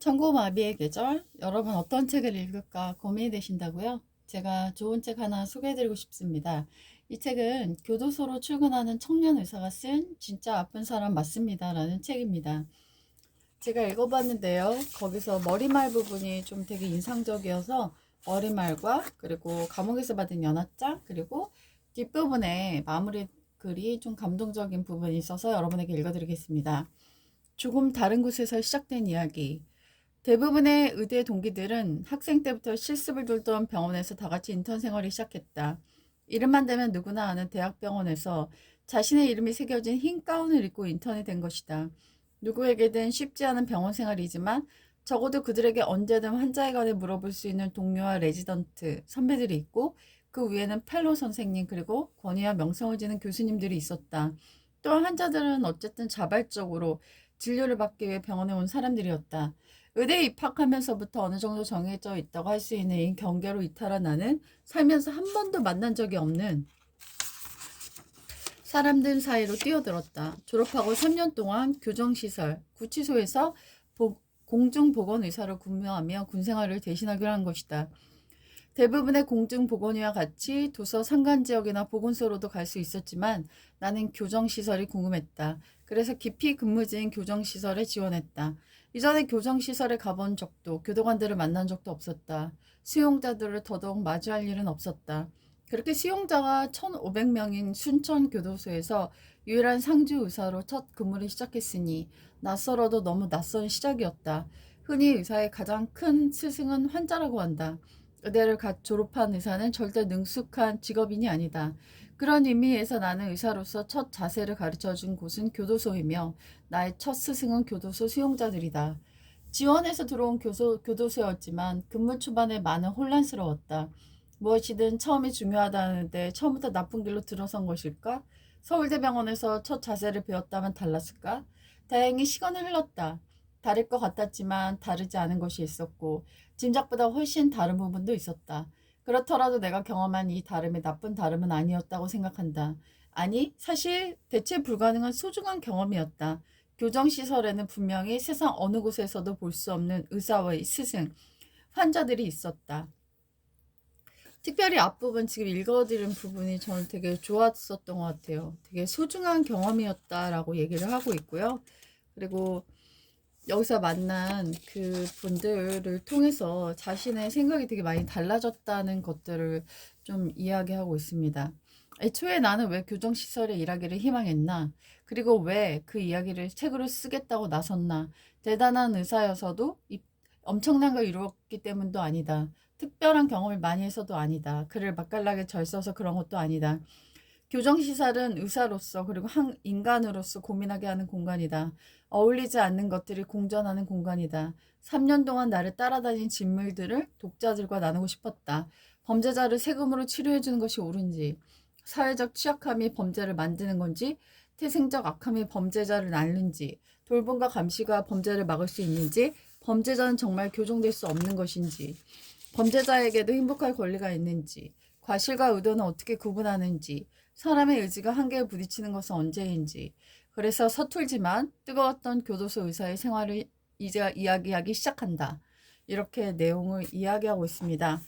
천고마비의 계절, 여러분 어떤 책을 읽을까 고민이 되신다고요? 제가 좋은 책 하나 소개해드리고 싶습니다. 이 책은 교도소로 출근하는 청년 의사가 쓴 진짜 아픈 사람 맞습니다 라는 책입니다. 제가 읽어봤는데요. 거기서 머리말 부분이 좀 되게 인상적이어서 머리말과 그리고 감옥에서 받은 연하장 그리고 뒷부분에 마무리 글이 좀 감동적인 부분이 있어서 여러분에게 읽어드리겠습니다. 조금 다른 곳에서 시작된 이야기. 대부분의 의대 동기들은 학생 때부터 실습을 돌던 병원에서 다 같이 인턴 생활을 시작했다. 이름만 대면 누구나 아는 대학병원에서 자신의 이름이 새겨진 흰 가운을 입고 인턴이 된 것이다. 누구에게든 쉽지 않은 병원 생활이지만 적어도 그들에게 언제든 환자에 관해 물어볼 수 있는 동료와 레지던트, 선배들이 있고 그 위에는 펠로 선생님 그리고 권위와 명성을 지닌 교수님들이 있었다. 또한 환자들은 어쨌든 자발적으로 진료를 받기 위해 병원에 온 사람들이었다. 의대에 입학하면서부터 어느 정도 정해져 있다고 할 수 있는 이 경계로 이탈한 나는 살면서 한 번도 만난 적이 없는 사람들 사이로 뛰어들었다. 졸업하고 3년 동안 교정시설, 구치소에서 공중보건의사로 근무하며 군생활을 대신하기로 한 것이다. 대부분의 공중보건의와 같이 도서 산간지역이나 보건소로도 갈 수 있었지만 나는 교정시설이 궁금했다. 그래서 깊이 근무 중인 교정시설에 지원했다. 이전에 교정시설에 가본 적도 교도관들을 만난 적도 없었다. 수용자들을 더더욱 마주할 일은 없었다. 그렇게 수용자가 1,500명인 순천교도소에서 유일한 상주 의사로 첫 근무를 시작했으니 낯설어도 너무 낯선 시작이었다. 흔히 의사의 가장 큰 스승은 환자라고 한다. 의대를 갓 졸업한 의사는 절대 능숙한 직업인이 아니다. 그런 의미에서 나는 의사로서 첫 자세를 가르쳐준 곳은 교도소이며 나의 첫 스승은 교도소 수용자들이다. 지원해서 들어온 교도소였지만 근무 초반에 많은 혼란스러웠다. 무엇이든 처음이 중요하다는데 처음부터 나쁜 길로 들어선 것일까? 서울대병원에서 첫 자세를 배웠다면 달랐을까? 다행히 시간은 흘렀다. 다를 것 같았지만 다르지 않은 것이 있었고 짐작보다 훨씬 다른 부분도 있었다. 그렇더라도 내가 경험한 이 다름이 나쁜 다름은 아니었다고 생각한다. 아니, 사실 대체 불가능한 소중한 경험이었다. 교정시설에는 분명히 세상 어느 곳에서도 볼 수 없는 의사와의 스승, 환자들이 있었다. 특별히 앞부분 지금 읽어드린 부분이 저는 되게 좋았었던 것 같아요. 되게 소중한 경험이었다라고 얘기를 하고 있고요. 그리고 여기서 만난 그 분들을 통해서 자신의 생각이 되게 많이 달라졌다는 것들을 좀 이야기하고 있습니다. 애초에 나는 왜 교정시설에 일하기를 희망했나? 그리고 왜 그 이야기를 책으로 쓰겠다고 나섰나? 대단한 의사여서도 엄청난 걸 이루었기 때문도 아니다. 특별한 경험을 많이 해서도 아니다. 글을 맛깔나게 잘 써서 그런 것도 아니다. 교정시설은 의사로서 그리고 한 인간으로서 고민하게 하는 공간이다. 어울리지 않는 것들이 공존하는 공간이다. 3년 동안 나를 따라다닌 진물들을 독자들과 나누고 싶었다. 범죄자를 세금으로 치료해주는 것이 옳은지, 사회적 취약함이 범죄를 만드는 건지, 태생적 악함이 범죄자를 낳는지, 돌봄과 감시가 범죄를 막을 수 있는지, 범죄자는 정말 교정될 수 없는 것인지, 범죄자에게도 행복할 권리가 있는지, 과실과 의도는 어떻게 구분하는지, 사람의 의지가 한계에 부딪히는 것은 언제인지. 그래서 서툴지만 뜨거웠던 교도소 의사의 생활을 이제 이야기하기 시작한다. 이렇게 내용을 이야기하고 있습니다.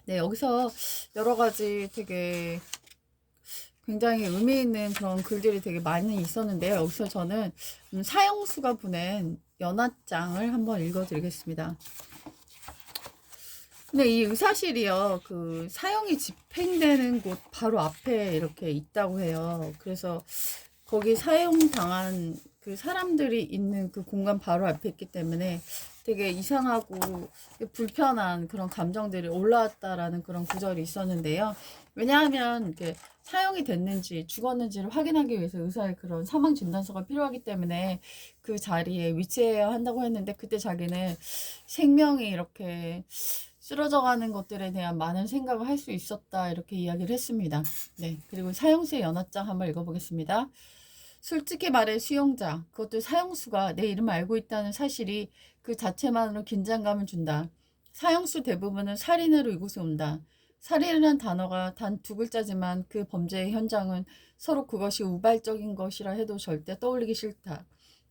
네, 여기서 여러 가지 되게 굉장히 의미 있는 그런 글들이 되게 많이 있었는데요. 여기서 저는 사형수가 보낸 연하장을 한번 읽어드리겠습니다. 근데 이 의사실이요, 그 사형이 집행되는 곳 바로 앞에 이렇게 있다고 해요. 그래서 거기 사형당한 그 사람들이 있는 그 공간 바로 앞에 있기 때문에 되게 이상하고 불편한 그런 감정들이 올라왔다라는 그런 구절이 있었는데요. 왜냐하면 이렇게 사형이 됐는지 죽었는지를 확인하기 위해서 의사의 그런 사망 진단서가 필요하기 때문에 그 자리에 위치해야 한다고 했는데 그때 자기는 생명이 이렇게 쓰러져 가는 것들에 대한 많은 생각을 할 수 있었다 이렇게 이야기를 했습니다. 네, 그리고 사형수의 연하장 한번 읽어보겠습니다. 솔직히 말해 수용자, 그것도 사형수가 내 이름을 알고 있다는 사실이 그 자체만으로 긴장감을 준다. 사형수 대부분은 살인으로 이곳에 온다. 살인이라는 단어가 단 두 글자지만 그 범죄의 현장은 서로 그것이 우발적인 것이라 해도 절대 떠올리기 싫다.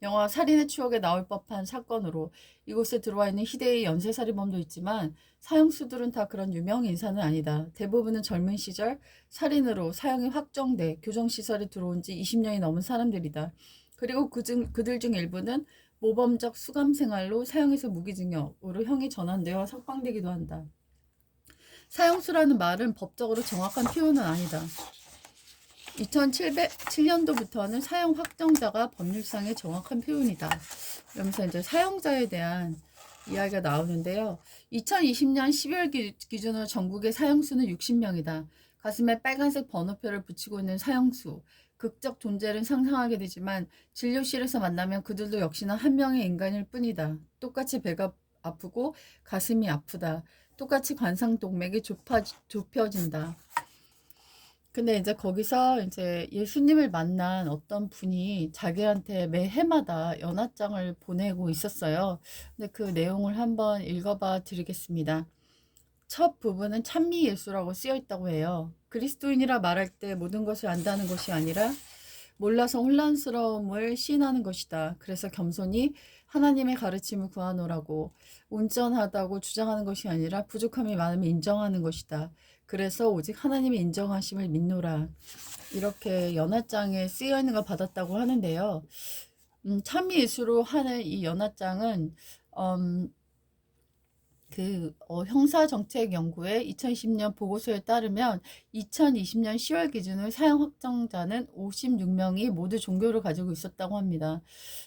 영화 살인의 추억에 나올 법한 사건으로 이곳에 들어와 있는 희대의 연쇄살인범도 있지만 사형수들은 다 그런 유명 인사는 아니다. 대부분은 젊은 시절 살인으로 사형이 확정돼 교정시설에 들어온 지 20년이 넘은 사람들이다. 그리고 그들 중 일부는 모범적 수감 생활로 사형에서 무기징역으로 형이 전환되어 석방되기도 한다. 사형수라는 말은 법적으로 정확한 표현은 아니다. 2007년도부터는 사형 확정자가 법률상의 정확한 표현이다. 이러면서 이제 사형자에 대한 이야기가 나오는데요. 2020년 12월 기준으로 전국의 사형수는 60명이다. 가슴에 빨간색 번호표를 붙이고 있는 사형수. 극적 존재를 상상하게 되지만 진료실에서 만나면 그들도 역시나 한 명의 인간일 뿐이다. 똑같이 배가 아프고 가슴이 아프다. 똑같이 관상동맥이 좁혀진다. 근데 이제 거기서 이제 예수님을 만난 어떤 분이 자기한테 매 해마다 연합장을 보내고 있었어요. 근데 그 내용을 한번 읽어봐 드리겠습니다. 첫 부분은 찬미 예수라고 쓰여 있다고 해요. 그리스도인이라 말할 때 모든 것을 안다는 것이 아니라 몰라서 혼란스러움을 시인하는 것이다. 그래서 겸손히 하나님의 가르침을 구하노라고 온전하다고 주장하는 것이 아니라 부족함이 많으면 인정하는 것이다. 그래서 오직 하나님의 인정하심을 믿노라. 이렇게 연합장에 쓰여 있는 걸 받았다고 하는데요. 참미 예수로 하는 이 연합장은 형사정책연구의 2020년 보고서에 따르면 2020년 10월 기준으로 사형 확정자는 56명이 모두 종교를 가지고 있었다고 합니다.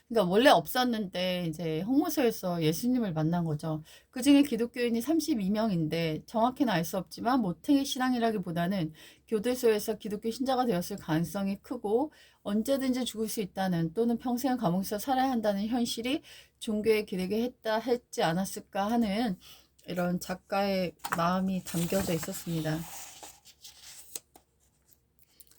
그러니까 원래 없었는데 이제 홍모서에서 예수님을 만난 거죠. 그 중에 기독교인이 32명인데 정확히는 알 수 없지만 모태의 신앙이라기보다는 교도소에서 기독교 신자가 되었을 가능성이 크고 언제든지 죽을 수 있다는 또는 평생을 감옥에서 살아야 한다는 현실이 종교에 기대게 했지 않았을까 하는 이런 작가의 마음이 담겨져 있었습니다.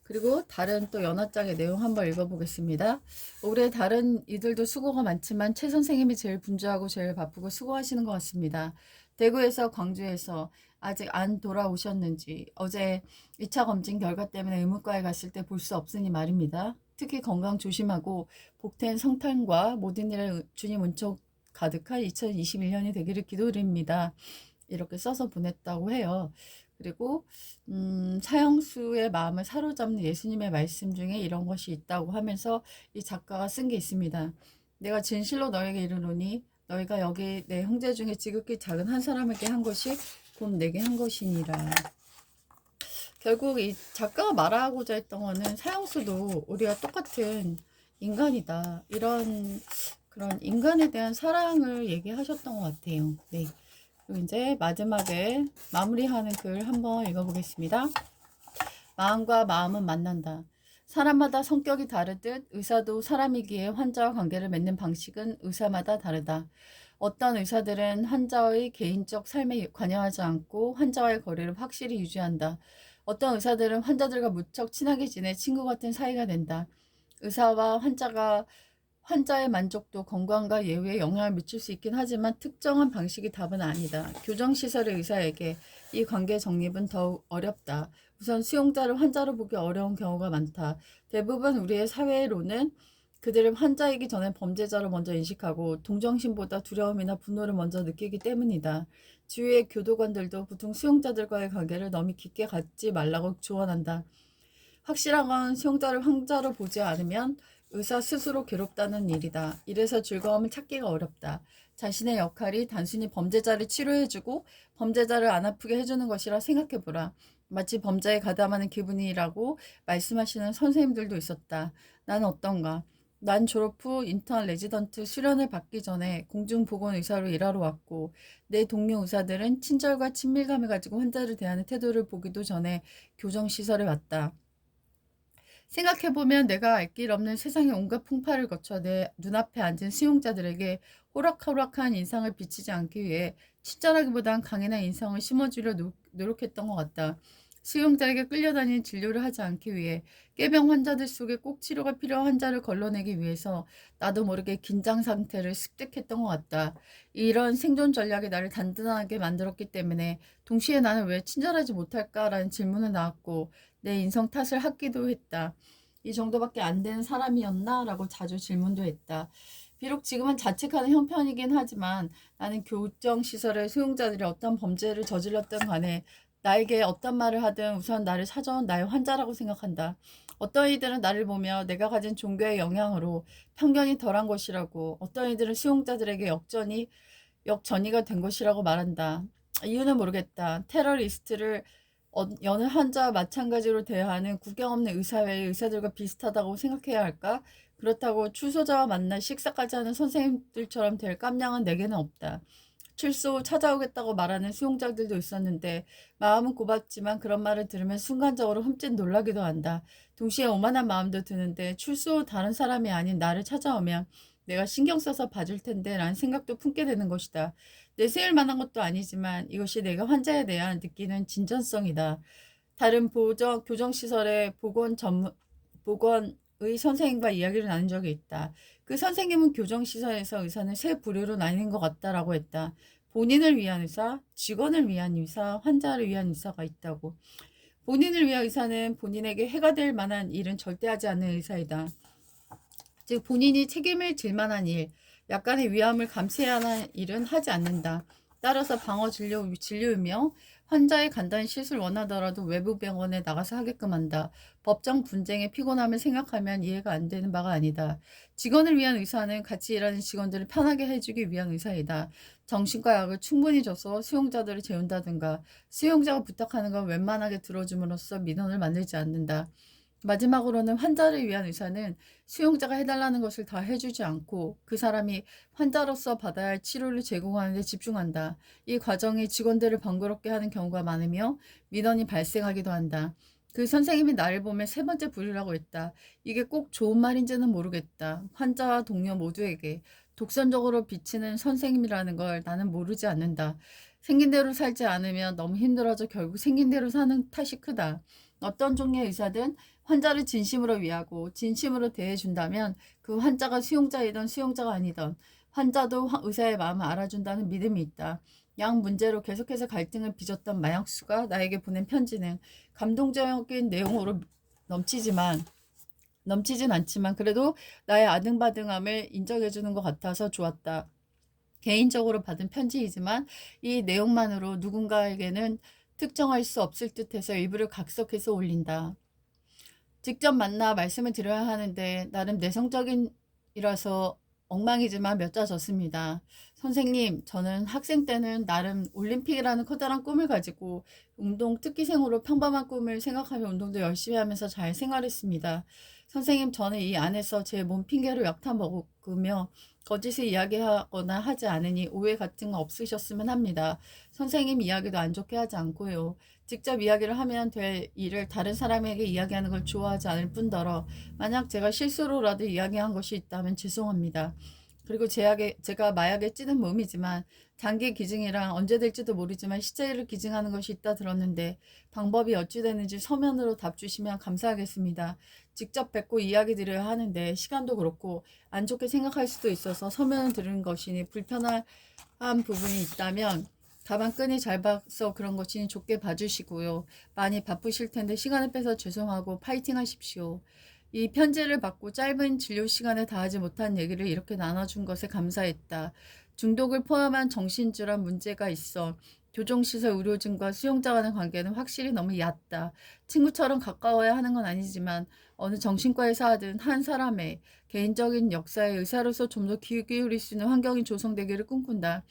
그리고 다른 또 연합장의 내용 한번 읽어보겠습니다. 올해 다른 이들도 수고가 많지만 최 선생님이 제일 분주하고 제일 바쁘고 수고하시는 것 같습니다. 대구에서 광주에서 아직 안 돌아오셨는지 어제 2차 검진 결과 때문에 의무과에 갔을 때 볼 수 없으니 말입니다. 특히 건강 조심하고 복된 성탄과 모든 일에 주님 은총 가득한 2021년이 되기를 기도드립니다. 이렇게 써서 보냈다고 해요. 그리고 사형수의 마음을 사로잡는 예수님의 말씀 중에 이런 것이 있다고 하면서 이 작가가 쓴 게 있습니다. 내가 진실로 너에게 이르노니 너희가 여기 내 형제 중에 지극히 작은 한 사람에게 한 것이 곧 내게 한 것이니라. 결국 이 작가가 말하고자 했던 거는 사형수도 우리가 똑같은 인간이다. 이런 그런 인간에 대한 사랑을 얘기하셨던 것 같아요. 네. 그리고 이제 마지막에 마무리하는 글 한번 읽어보겠습니다. 마음과 마음은 만난다. 사람마다 성격이 다르듯 의사도 사람이기에 환자와 관계를 맺는 방식은 의사마다 다르다. 어떤 의사들은 환자의 개인적 삶에 관여하지 않고 환자와의 거리를 확실히 유지한다. 어떤 의사들은 환자들과 무척 친하게 지내 친구 같은 사이가 된다. 의사와 환자의 만족도, 건강과 예후에 영향을 미칠 수 있긴 하지만 특정한 방식이 답은 아니다. 교정시설의 의사에게 이 관계 정립은 더욱 어렵다. 우선 수용자를 환자로 보기 어려운 경우가 많다. 대부분 우리의 사회로는 그들을 환자이기 전에 범죄자로 먼저 인식하고 동정심보다 두려움이나 분노를 먼저 느끼기 때문이다. 주위의 교도관들도 보통 수용자들과의 관계를 너무 깊게 갖지 말라고 조언한다. 확실한 건 수용자를 환자로 보지 않으면 의사 스스로 괴롭다는 일이다. 이래서 즐거움을 찾기가 어렵다. 자신의 역할이 단순히 범죄자를 치료해주고 범죄자를 안 아프게 해주는 것이라 생각해보라. 마치 범죄에 가담하는 기분이라고 말씀하시는 선생님들도 있었다. 난 어떤가? 난 졸업 후 인턴 레지던트 수련을 받기 전에 공중보건의사로 일하러 왔고 내 동료 의사들은 친절과 친밀감을 가지고 환자를 대하는 태도를 보기도 전에 교정시설에 왔다. 생각해보면 내가 알 길 없는 세상의 온갖 풍파를 거쳐 내 눈앞에 앉은 수용자들에게 호락호락한 인상을 비치지 않기 위해 친절하기보단 강인한 인상을 심어주려 노력했던 것 같다. 수용자에게 끌려다니는 진료를 하지 않기 위해 깨병 환자들 속에 꼭 치료가 필요한 환자를 걸러내기 위해서 나도 모르게 긴장 상태를 습득했던 것 같다. 이런 생존 전략이 나를 단단하게 만들었기 때문에 동시에 나는 왜 친절하지 못할까라는 질문을 낳았고 내 인성 탓을 하기도 했다. 이 정도밖에 안 되는 사람이었나? 라고 자주 질문도 했다. 비록 지금은 자책하는 형편이긴 하지만 나는 교정시설의 수용자들이 어떤 범죄를 저질렀든 간에 나에게 어떤 말을 하든 우선 나를 찾아온 나의 환자라고 생각한다. 어떤 이들은 나를 보며 내가 가진 종교의 영향으로 편견이 덜한 것이라고, 어떤 이들은 수용자들에게 역전이가 된 것이라고 말한다. 이유는 모르겠다. 테러리스트를 여느 환자와 마찬가지로 대하는 구경 없는 의사회의 의사들과 비슷하다고 생각해야 할까? 그렇다고 출소자와 만나 식사까지 하는 선생님들처럼 될 깜냥은 내게는 없다. 출소 후 찾아오겠다고 말하는 수용자들도 있었는데 마음은 고맙지만 그런 말을 들으면 순간적으로 흠칫 놀라기도 한다. 동시에 오만한 마음도 드는데 출소 후 다른 사람이 아닌 나를 찾아오면 내가 신경 써서 봐줄 텐데 라는 생각도 품게 되는 것이다. 내세울 만한 것도 아니지만 이것이 내가 환자에 대한 느끼는 진전성이다. 다른 교정시설의 보건의 선생님과 이야기를 나눈 적이 있다. 그 선생님은 교정시설에서 의사는 세 부류로 나뉘는 것 같다라고 했다. 본인을 위한 의사, 직원을 위한 의사, 환자를 위한 의사가 있다고. 본인을 위한 의사는 본인에게 해가 될 만한 일은 절대 하지 않는 의사이다. 즉 본인이 책임을 질 만한 일, 약간의 위험을 감수해야 하는 일은 하지 않는다. 따라서 방어 진료이며 환자의 간단한 시술을 원하더라도 외부 병원에 나가서 하게끔 한다. 법정 분쟁의 피곤함을 생각하면 이해가 안 되는 바가 아니다. 직원을 위한 의사는 같이 일하는 직원들을 편하게 해주기 위한 의사이다. 정신과 약을 충분히 줘서 수용자들을 재운다든가 수용자가 부탁하는 걸 웬만하게 들어줌으로써 민원을 만들지 않는다. 마지막으로는 환자를 위한 의사는 수용자가 해달라는 것을 다 해주지 않고 그 사람이 환자로서 받아야 할 치료를 제공하는 데 집중한다. 이 과정이 직원들을 번거롭게 하는 경우가 많으며 민원이 발생하기도 한다. 그 선생님이 나를 보며 세 번째 부류라고 했다. 이게 꼭 좋은 말인지는 모르겠다. 환자와 동료 모두에게 독선적으로 비치는 선생님이라는 걸 나는 모르지 않는다. 생긴 대로 살지 않으면 너무 힘들어져 결국 생긴 대로 사는 탓이 크다. 어떤 종류의 의사든 환자를 진심으로 위하고 진심으로 대해준다면 그 환자가 수용자이든 수용자가 아니든 환자도 의사의 마음을 알아준다는 믿음이 있다. 약 문제로 계속해서 갈등을 빚었던 마약수가 나에게 보낸 편지는 감동적인 내용으로 넘치진 않지만 그래도 나의 아등바등함을 인정해주는 것 같아서 좋았다. 개인적으로 받은 편지이지만 이 내용만으로 누군가에게는 특정할 수 없을 듯해서 일부를 각색해서 올린다. 직접 만나 말씀을 드려야 하는데 나름 내성적인이라서 엉망이지만 몇 자 적습니다. 선생님, 저는 학생 때는 나름 올림픽이라는 커다란 꿈을 가지고 운동 특기생으로 평범한 꿈을 생각하며 운동도 열심히 하면서 잘 생활했습니다. 선생님, 저는 이 안에서 제 몸 핑계로 약타 먹으며 거짓을 이야기하거나 하지 않으니 오해 같은 거 없으셨으면 합니다. 선생님 이야기도 안 좋게 하지 않고요. 직접 이야기를 하면 될 일을 다른 사람에게 이야기하는 걸 좋아하지 않을 뿐더러 만약 제가 실수로라도 이야기한 것이 있다면 죄송합니다. 그리고 제가 마약에 찌든 몸이지만 장기 기증이랑 언제 될지도 모르지만 시체를 기증하는 것이 있다 들었는데 방법이 어찌 되는지 서면으로 답 주시면 감사하겠습니다. 직접 뵙고 이야기 드려야 하는데 시간도 그렇고 안 좋게 생각할 수도 있어서 서면을 들은 것이니 불편한 부분이 있다면 가방 끈이 잘 봐서 그런 것이니 좋게 봐주시고요. 많이 바쁘실 텐데 시간을 빼서 죄송하고 파이팅 하십시오. 이 편지를 받고 짧은 진료 시간에 다 하지 못한 얘기를 이렇게 나눠준 것에 감사했다. 중독을 포함한 정신질환 문제가 있어 교정시설 의료진과 수용자 간의 관계는 확실히 너무 얕다. 친구처럼 가까워야 하는 건 아니지만 어느 정신과에서 하든 한 사람의 개인적인 역사에 의사로서 좀 더 귀 기울일 수 있는 환경이 조성되기를 꿈꾼다.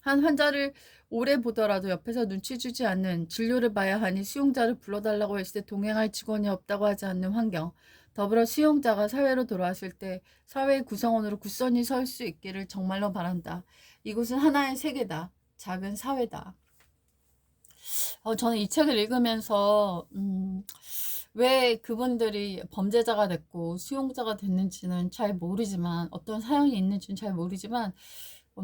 한 환자를 오래 보더라도 옆에서 눈치 주지 않는 진료를 봐야 하니 수용자를 불러달라고 했을 때 동행할 직원이 없다고 하지 않는 환경. 더불어 수용자가 사회로 돌아왔을 때 사회의 구성원으로 굳건히 설 수 있기를 정말로 바란다. 이곳은 하나의 세계다. 작은 사회다. 저는 이 책을 읽으면서 왜 그분들이 범죄자가 됐고 수용자가 됐는지는 잘 모르지만 어떤 사연이 있는지는 잘 모르지만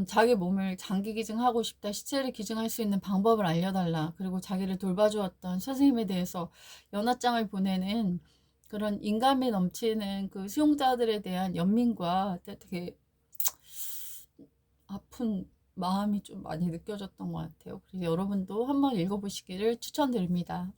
자기 몸을 장기 기증하고 싶다. 시체를 기증할 수 있는 방법을 알려달라. 그리고 자기를 돌봐주었던 선생님에 대해서 연하장을 보내는 그런 인간미 넘치는 그 수용자들에 대한 연민과 되게 아픈 마음이 좀 많이 느껴졌던 것 같아요. 그래서 여러분도 한번 읽어보시기를 추천드립니다.